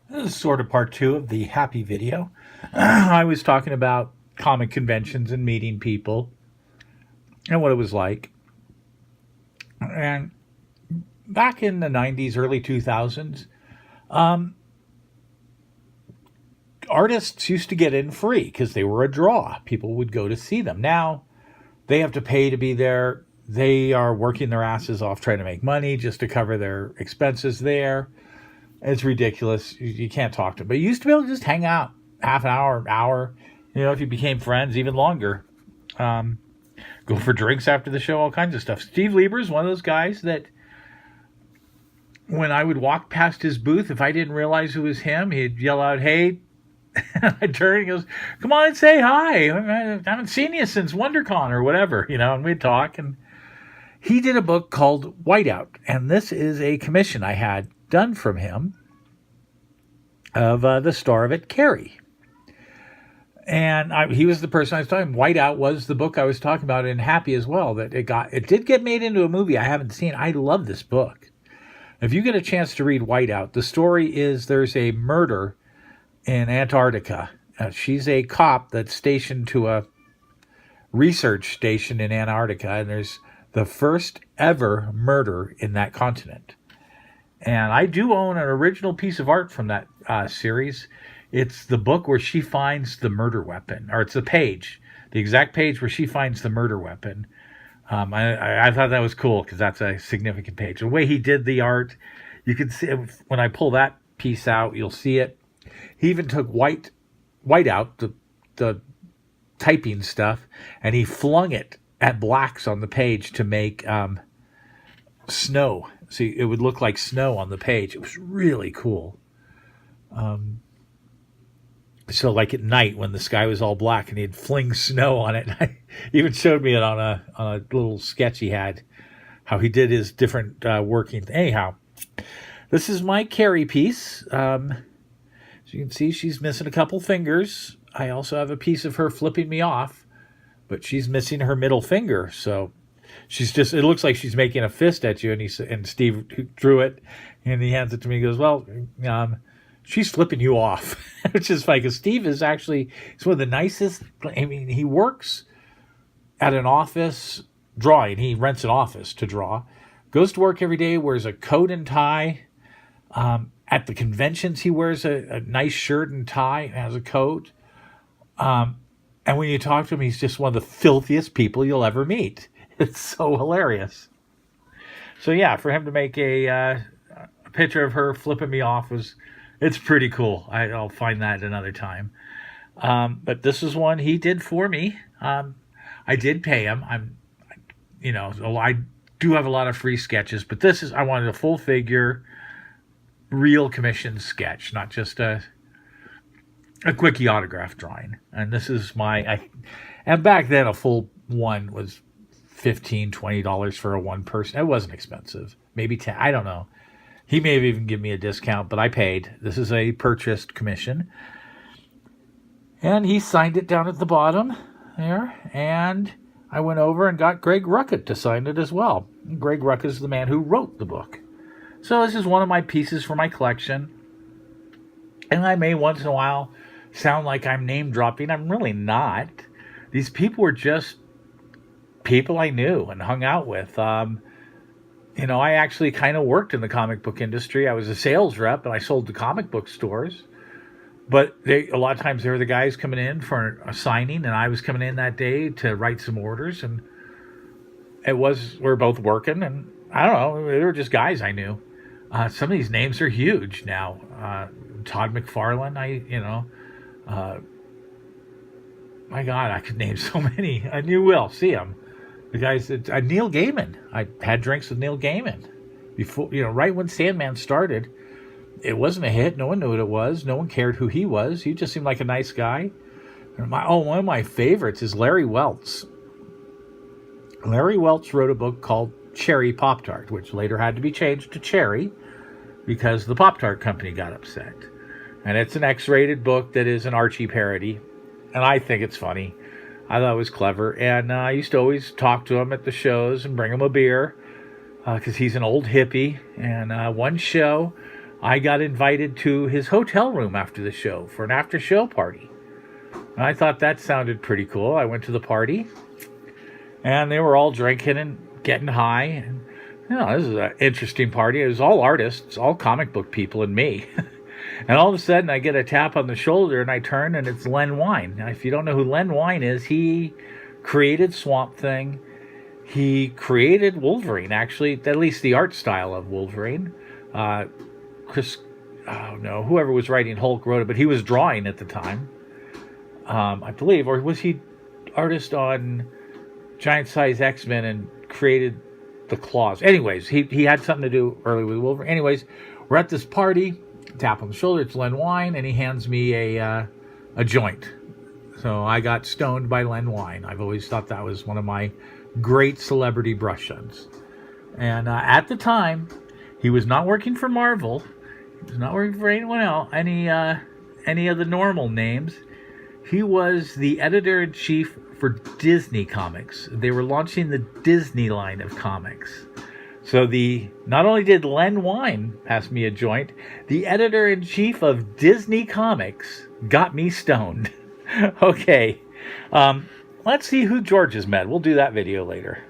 This is sort of part two of the happy video. I was talking about comic conventions and meeting people and what it was like. And back in the 90s, early 2000s, um, artists used to get in free because they were a draw. People would go to see them. Now they have to pay to be there. They are working their asses off trying to make money just to cover their expenses there. It's ridiculous. You can't talk to them. But you used to be able to just hang out half an hour. If you became friends, even longer. Um, Go for drinks after the show, all kinds of stuff. Steve Leiber is one of those guys that when I would walk past his booth, if I didn't realize it was him, he'd yell out, "Hey." I'd turn and he goes, "Come on and say hi. I haven't seen you since WonderCon or whatever, and we'd talk. And he did a book called Whiteout. And this is a commission I had done from him of the star of it, Carrie. And he was the person I was talking. Whiteout was the book I was talking about in Happy as well. That it did get made into a movie. I haven't seen. I love this book. If you get a chance to read Whiteout, the story is there's a murder in Antarctica. She's a cop that's stationed to a research station in Antarctica, and there's the first ever murder in that continent. And I do own an original piece of art from that series. It's the book where she finds the murder weapon, or it's the page, the exact page where she finds the murder weapon. I thought that was cool because that's a significant page. The way he did the art, you can see when I pull that piece out, you'll see it. He even took Whiteout, the typing stuff, and he flung it at blacks on the page to make snow. See, it would look like snow on the page. It was really cool. So like at night when the sky was all black and he'd fling snow on it. He even showed me it on a little sketch he had, how he did his different working. Anyhow, this is my Carrie piece. As you can see, she's missing a couple fingers. I also have a piece of her flipping me off, but she's missing her middle finger. So she's just, it looks like she's making a fist at you. And Steve drew it and he hands it to me. He goes, "Well, she's flipping you off," which is funny because Steve is actually, he's one of the nicest. I mean, he works at an office drawing. He rents an office to draw, goes to work every day, wears a coat and tie. At the conventions, he wears a nice shirt and tie and has a coat. And when you talk to him, he's just one of the filthiest people you'll ever meet. It's so hilarious. So yeah, for him to make a picture of her flipping me off it's pretty cool. I'll find that another time. But this is one he did for me. I did pay him. I do have a lot of free sketches, but I wanted a full figure, real commission sketch, not just a quickie autograph drawing. And this is and back then a full one was $15-20 for a one person. It wasn't expensive. Maybe 10, I don't know. He may have even given me a discount, but I paid. This is a purchased commission. And he signed it down at the bottom there. And I went over and got Greg Rucka to sign it as well. Greg Rucka is the man who wrote the book. So this is one of my pieces for my collection. And I may once in a while sound like I'm name dropping. I'm really not. These people were just people I knew and hung out with. I actually kind of worked in the comic book industry. I was a sales rep and I sold to comic book stores. But a lot of times they were the guys coming in for a signing, and I was coming in that day to write some orders. And we were both working, and I don't know, they were just guys I knew. Some of these names are huge now. Todd McFarlane, my God, I could name so many. And you will see them. The guys, Neil Gaiman. I had drinks with Neil Gaiman before, right when Sandman started. It wasn't a hit. No one knew what it was. No one cared who he was. He just seemed like a nice guy. And one of my favorites is Larry Welts. Larry Welts wrote a book called Cherry Pop-Tart, which later had to be changed to Cherry because the Pop-Tart company got upset. And it's an X-rated book that is an Archie parody. And I think it's funny. I thought it was clever. And I used to always talk to him at the shows and bring him a beer because he's an old hippie. And one show, I got invited to his hotel room after the show for an after show party. I thought that sounded pretty cool. I went to the party, and they were all drinking and getting high. And, this is an interesting party. It was all artists, all comic book people, and me. And all of a sudden, I get a tap on the shoulder, and I turn, and it's Len Wein. Now, if you don't know who Len Wein is, he created Swamp Thing. He created Wolverine, actually, at least the art style of Wolverine. Whoever was writing Hulk wrote it, but he was drawing at the time, I believe. Or was he artist on Giant Size X-Men and created the claws? Anyways, he had something to do early with Wolverine. Anyways, we're at this party. Tap on the shoulder, it's Len Wein, and he hands me a joint. So I got stoned by Len Wein. I've always thought that was one of my great celebrity brush-ups. And at the time, he was not working for Marvel. He was not working for anyone else, any of the normal names. He was the editor-in-chief for Disney Comics. They were launching the Disney line of comics. So not only did Len Wein pass me a joint, the editor-in-chief of Disney Comics got me stoned. Okay, let's see who George has met. We'll do that video later.